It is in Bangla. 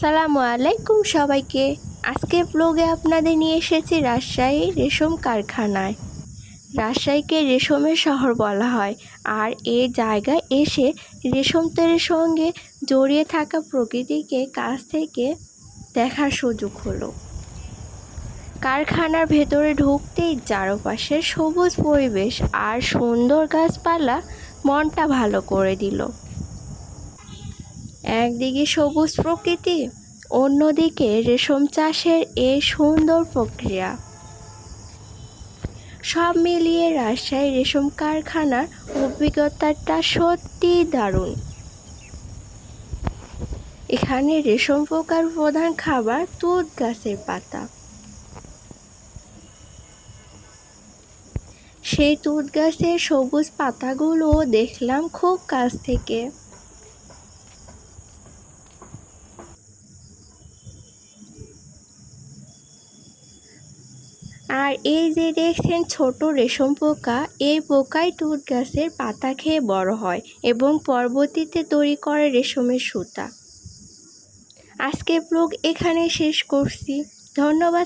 আসসালামু আলাইকুম সবাইকে। আজকের ব্লগে আপনাদের নিয়ে এসেছি রাজশাহী রেশম কারখানায়। রাজশাহীকে রেশমের শহর বলা হয়, আর এই জায়গায় এসে রেশম তৈরির সঙ্গে জড়িয়ে থাকা প্রকৃতিকে কাছ থেকে দেখার সুযোগ হলো। কারখানার ভেতরে ঢুকতেই চারপাশের সবুজ পরিবেশ আর সুন্দর গাছপালা মনটা ভালো করে দিল। একদিকে সবুজ প্রকৃতি, অন্যদিকে রেশম চাষের এই সুন্দর প্রক্রিয়া, সব মিলিয়ে রাজশাহী রেশম কারখানার অভিজ্ঞতাটা সত্যিই দারুণ। এখানে রেশম পোকার প্রধান খাবার তুঁত গাছের পাতা। সেই তুঁত গাছের সবুজ পাতাগুলো দেখলাম খুব কাছ থেকে। আর এই যে দেখছেন ছোট রেশম পোকা, এই পোকাই তুঁত গাছের পাতা খেয়ে বড় হয় এবং পরবর্তীতে তৈরি করে রেশমের সুতা। আজকের ব্লগ এখানে শেষ করছি। ধন্যবাদ